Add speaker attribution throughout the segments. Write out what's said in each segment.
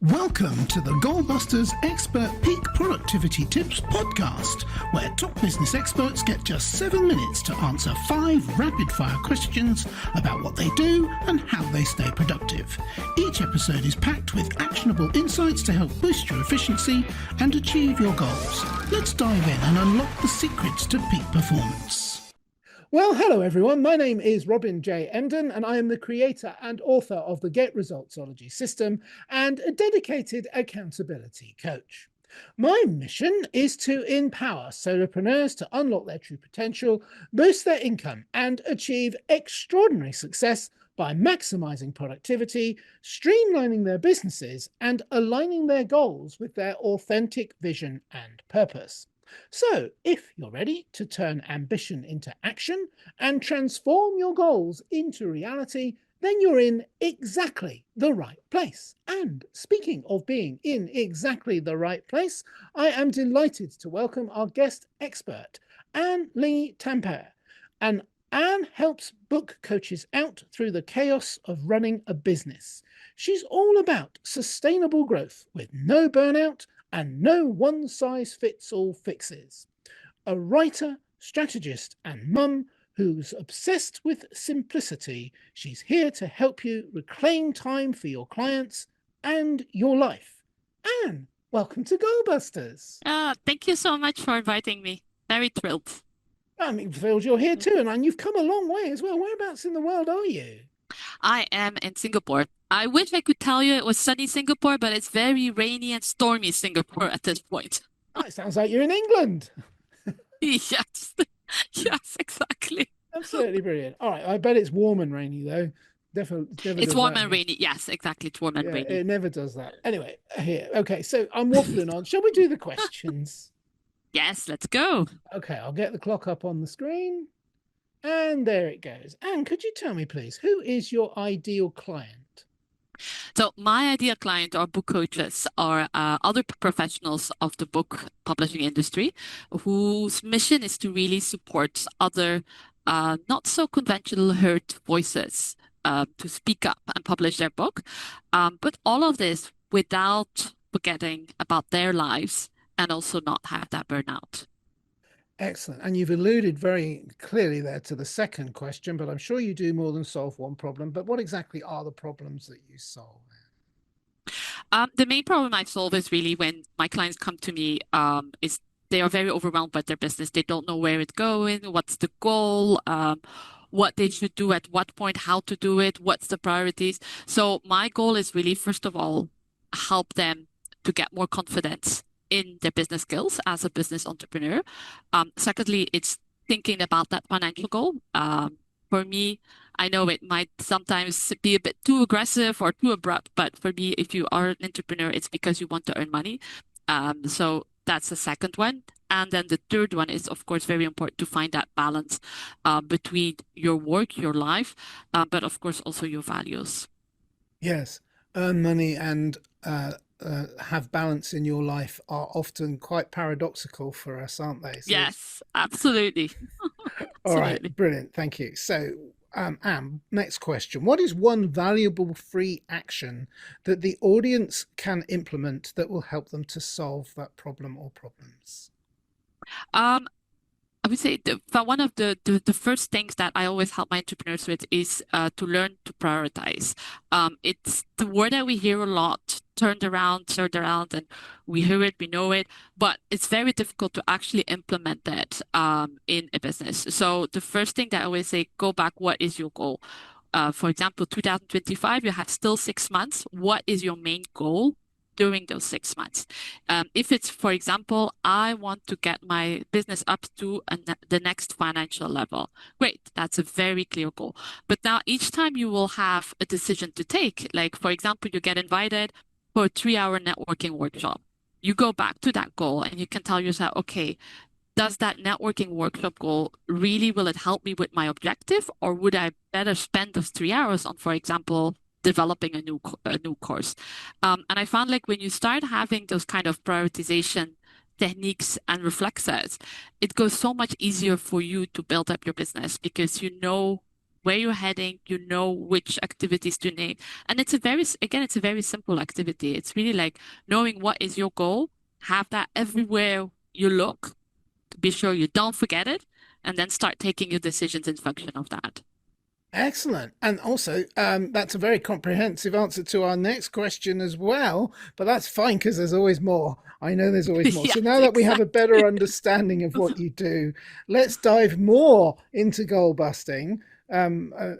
Speaker 1: Welcome to the Goalbusters Expert Peak Productivity Tips podcast, where top business experts get just 7 minutes to answer 5 rapid-fire questions about what they do and how they stay productive. Each episode is packed with actionable insights to help boost your efficiency and achieve your goals. Let's dive in and unlock the secrets to peak performance.
Speaker 2: Well, hello everyone. My name is Robin J. Emden, and I am the creator and author of the Get Resultsology system and a dedicated accountability coach. My mission is to empower solopreneurs to unlock their true potential, boost their income, and achieve extraordinary success by maximizing productivity, streamlining their businesses, and aligning their goals with their authentic vision and purpose. So, if you're ready to turn ambition into action and transform your goals into reality, then you're in exactly the right place. And speaking of being in exactly the right place, I am delighted to welcome our guest expert, Ly-Tampere. And Anne helps book coaches out through the chaos of running a business. She's all about sustainable growth with no burnout and no one-size-fits-all fixes. A writer, strategist, and mum who's obsessed with simplicity, she's here to help you reclaim time for your clients and your life. Anne, welcome to Goalbusters.
Speaker 3: Thank you so much for inviting me. Very thrilled.
Speaker 2: I'm thrilled you're here too, and you've come a long way as well. Whereabouts in the world are you?
Speaker 3: I am in Singapore. I wish I could tell you it was sunny Singapore, but it's very rainy and stormy Singapore at this point.
Speaker 2: Oh, it sounds like you're in England.
Speaker 3: Yes, yes, exactly.
Speaker 2: Absolutely brilliant. All right, I bet it's warm and rainy though. Definitely.
Speaker 3: It's warm and rainy. Yes, exactly. It's warm and rainy.
Speaker 2: It never does that. Anyway, here. Okay, so I'm waffling on. Shall we do the questions?
Speaker 3: Yes, let's go.
Speaker 2: Okay, I'll get the clock up on the screen. And there it goes. Anne, could you tell me, please, who is your ideal client?
Speaker 3: So my ideal client are book coaches or other professionals of the book publishing industry whose mission is to really support other not so conventional heard voices to speak up and publish their book. But all of this without forgetting about their lives and also not have that burnout.
Speaker 2: Excellent. And you've alluded very clearly there to the second question, but I'm sure you do more than solve one problem. But what exactly are the problems that you solve?
Speaker 3: The main problem I solve is really when my clients come to me, is they are very overwhelmed by their business. They don't know where it's going, what's the goal, what they should do at what point, how to do it, what's the priorities. So my goal is really, first of all, help them to get more confidence in their business skills as a business entrepreneur. Secondly, it's thinking about that financial goal. For me, I know it might sometimes be a bit too aggressive or too abrupt, but for me, if you are an entrepreneur, it's because you want to earn money. So that's the second one. And then the third one is, of course, very important to find that balance between your work, your life, but of course also your values.
Speaker 2: Yes, earn money and have balance in your life are often quite paradoxical for us, aren't they? So
Speaker 3: yes, absolutely.
Speaker 2: All right, brilliant. Thank you. So, Anne, next question. What is one valuable free action that the audience can implement that will help them to solve that problem or problems?
Speaker 3: I would say one of the first things that I always help my entrepreneurs with is to learn to prioritize. It's the word that we hear a lot, turned around, and we hear it, we know it, but it's very difficult to actually implement that in a business. So the first thing that I always say, go back, what is your goal? For example, 2025, you have still 6 months. What is your main goal during those 6 months? If it's, for example, I want to get my business up to the next financial level. Great, that's a very clear goal. But now each time you will have a decision to take, like for example, you get invited for a 3-hour networking workshop. You go back to that goal and you can tell yourself, okay, does that networking workshop goal really, will it help me with my objective? Or would I better spend those 3 hours on, for example, developing a new course? And I found like when you start having those kind of prioritization techniques and reflexes, it goes so much easier for you to build up your business because you know where you're heading, you know which activities to name. And it's a very simple activity. It's really like knowing what is your goal, have that everywhere you look, to be sure you don't forget it, and then start taking your decisions in function of that.
Speaker 2: Excellent. And also, that's a very comprehensive answer to our next question as well. But that's fine because there's always more. I know there's always more.
Speaker 3: Yes,
Speaker 2: So now that we have a
Speaker 3: exactly.
Speaker 2: better understanding of what you do, let's dive more into goal busting,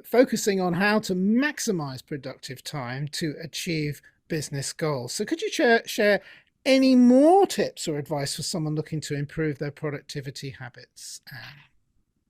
Speaker 2: focusing on how to maximize productive time to achieve business goals. So could you share any more tips or advice for someone looking to improve their productivity habits?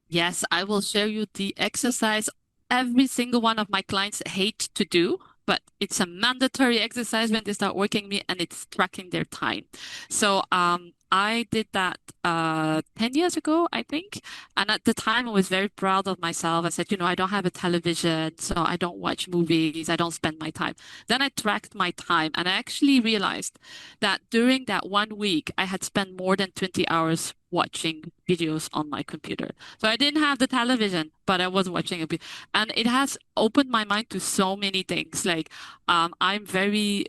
Speaker 3: Yes, I will show you the exercise every single one of my clients hate to do, but it's a mandatory exercise when they start working me, and it's tracking their time. So I did that 10 years ago, I think. And at the time, I was very proud of myself. I said, I don't have a television, so I don't watch movies. I don't spend my time. Then I tracked my time, and I actually realized that during that 1 week, I had spent more than 20 hours watching videos on my computer. So I didn't have the television, but I was watching a bit, and it has opened my mind to so many things. Like I'm a very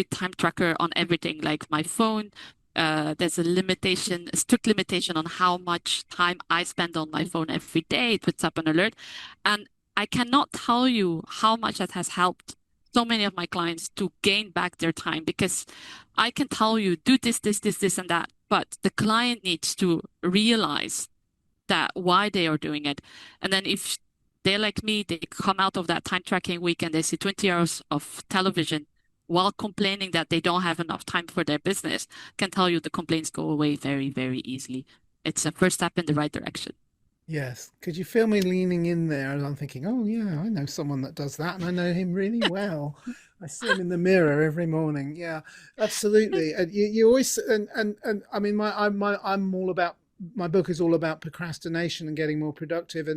Speaker 3: time tracker on everything, like my phone. There's a strict limitation on how much time I spend on my phone every day. It puts up an alert. And I cannot tell you how much that has helped so many of my clients to gain back their time, because I can tell you, do this, and that, but the client needs to realize that why they are doing it. And then if they're like me, they come out of that time tracking week and they see 20 hours of television while complaining that they don't have enough time for their business, can tell you the complaints go away very, very easily. It's a first step in the right direction.
Speaker 2: Yes. Could you feel me leaning in there? And I'm thinking, oh, yeah, I know someone that does that, and I know him really well. I see him in the mirror every morning. Yeah, absolutely. And you always, and I mean, I'm all about, my book is all about procrastination and getting more productive.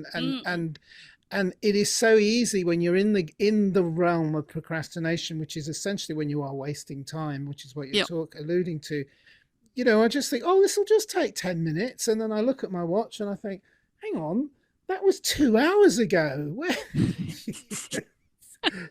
Speaker 2: And it is so easy when you're in the realm of procrastination, which is essentially when you are wasting time, which is what you're alluding to. I just think, oh, this will just take 10 minutes. And then I look at my watch and I think, hang on, that was 2 hours ago.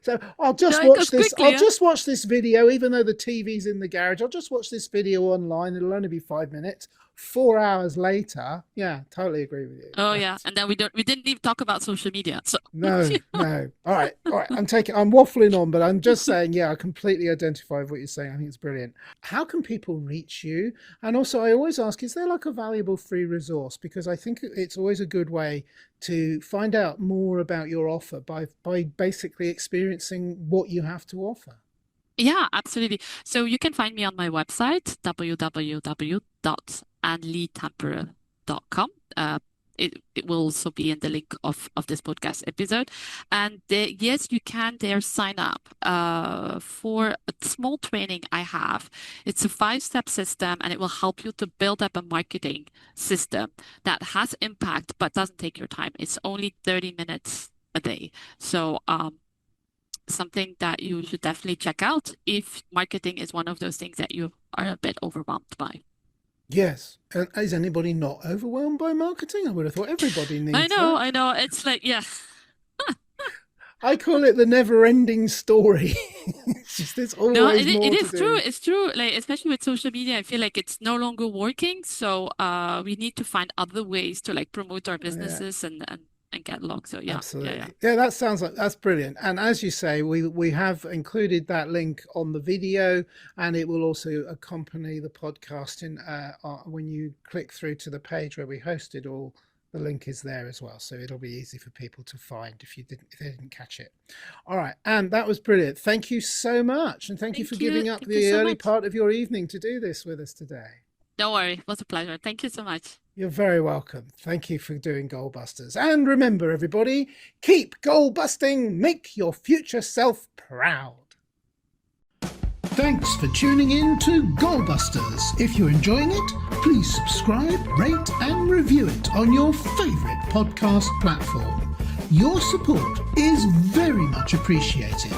Speaker 2: So I'll just watch this. I'll just watch this video, even though the TV's in the garage. I'll just watch this video online. It'll only be 5 minutes. 4 hours later, yeah, totally agree with you.
Speaker 3: Oh yeah, and then we didn't even talk about social media. So
Speaker 2: no. All right. I'm waffling on, but I'm just saying, yeah, I completely identify with what you're saying. I think it's brilliant. How can people reach you? And also, I always ask, is there like a valuable free resource? Because I think it's always a good way to find out more about your offer by basically experiencing what you have to offer.
Speaker 3: Yeah, absolutely. So you can find me on my website, www.ly-tampere.com. It will also be in the link of this podcast episode. And yes, you can there sign up for a small training I have. It's a 5-step system, and it will help you to build up a marketing system that has impact but doesn't take your time. It's only 30 minutes a day. So something that you should definitely check out if marketing is one of those things that you are a bit overwhelmed by.
Speaker 2: Yes. And is anybody not overwhelmed by marketing? I would have thought everybody needs
Speaker 3: I know. It's like, yeah.
Speaker 2: I call it the never-ending story. It's just, there's always more to do.
Speaker 3: It is true. It's true. Like, especially with social media, I feel like it's no longer working. So we need to find other ways to like promote our businesses and get along. So yeah,
Speaker 2: absolutely. Yeah, that sounds like that's brilliant. And as you say, we have included that link on the video, and it will also accompany the podcast in when you click through to the page where we hosted all. The link is there as well, so it'll be easy for people to find if they didn't catch it. All right, and that was brilliant. Thank you so much, and thank you for giving up the early part of your evening to do this with us today.
Speaker 3: Don't worry, it was a pleasure. Thank you so much.
Speaker 2: You're very welcome. Thank you for doing Goal Busters. And remember, everybody, keep goal busting. Make your future self proud.
Speaker 1: Thanks for tuning in to Goalbusters. If you're enjoying it, please subscribe, rate and review it on your favourite podcast platform. Your support is very much appreciated.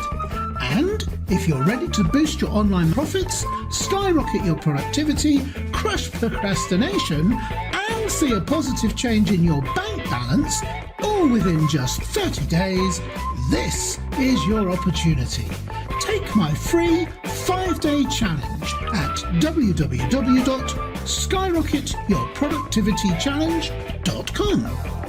Speaker 1: And if you're ready to boost your online profits, skyrocket your productivity, crush procrastination and see a positive change in your bank balance, all all within just 30 days, this is your opportunity. Take my free 5-day challenge at www.skyrocketyourproductivitychallenge.com.